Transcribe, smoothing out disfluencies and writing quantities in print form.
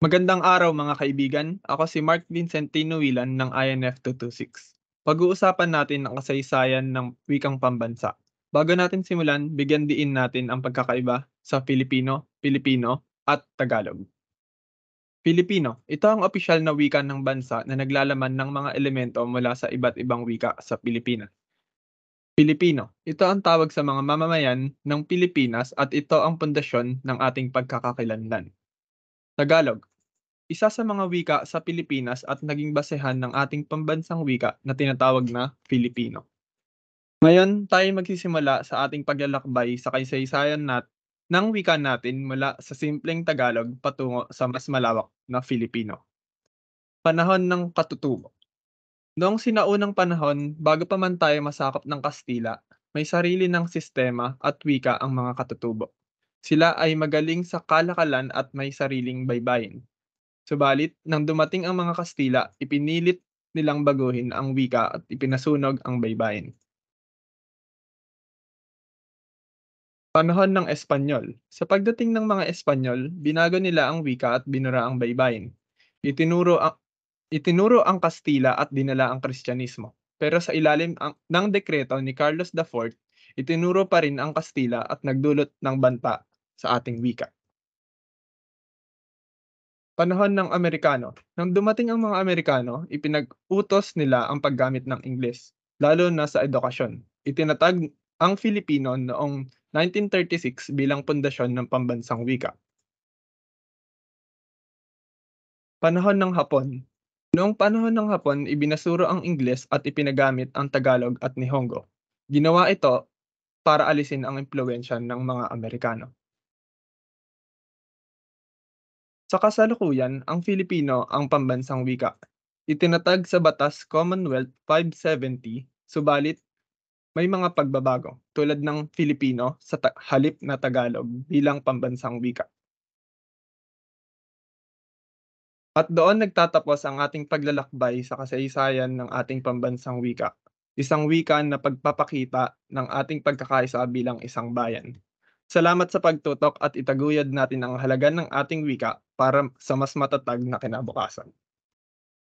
Magandang araw mga kaibigan. Ako si Mark Vincent Tinuwilan ng INF 226. Pag-uusapan natin ang kasaysayan ng wikang pambansa. Bago natin simulan, bigyan diin natin ang pagkakaiba sa Filipino, Pilipino at Tagalog. Filipino, ito ang opisyal na wika ng bansa na naglalaman ng mga elemento mula sa iba't ibang wika sa Pilipinas. Pilipino, ito ang tawag sa mga mamamayan ng Pilipinas at ito ang pundasyon ng ating pagkakakilanlan. Tagalog, isa sa mga wika sa Pilipinas at naging basehan ng ating pambansang wika na tinatawag na Filipino. Ngayon tayo magsisimula sa ating paglalakbay sa kasaysayan ng wika natin mula sa simpleng Tagalog patungo sa mas malawak na Filipino. Panahon ng katutubo. Noong sinaunang panahon, bago pa man tayo masakop ng Kastila, may sarili ng sistema at wika ang mga katutubo. Sila ay magaling sa kalakalan at may sariling baybayin. Subalit, nang dumating ang mga Kastila, ipinilit nilang baguhin ang wika at ipinasunog ang baybayin. Panahon ng Espanyol. Sa pagdating ng mga Espanyol, binago nila ang wika at binura ang baybayin. Itinuro ang, itinuro ang Kastila at dinala ang Kristyanismo. Pero sa ilalim ng dekreto ni Carlos IV, itinuro pa rin ang Kastila at nagdulot ng banta sa ating wika. Panahon ng Amerikano. Nang dumating ang mga Amerikano, ipinag-utos nila ang paggamit ng Ingles, lalo na sa edukasyon. Itinatag ang Filipino noong 1936 bilang pundasyon ng pambansang wika. Panahon ng Hapon. Noong panahon ng Hapon, ibinasuro ang Ingles at ipinagamit ang Tagalog at Nihongo. Ginawa ito para alisin ang impluwensya ng mga Amerikano. Sa kasalukuyan, ang Filipino ang pambansang wika. Itinatag sa Batas Commonwealth 570, subalit may mga pagbabago tulad ng Filipino sa halip na Tagalog bilang pambansang wika. At doon nagtatapos ang ating paglalakbay sa kasaysayan ng ating pambansang wika. Isang wika na pagpapakita ng ating pagkakaisa bilang isang bayan. Salamat sa pagtutok at itaguyod natin ang halaga ng ating wika para sa mas matatag na kinabukasan.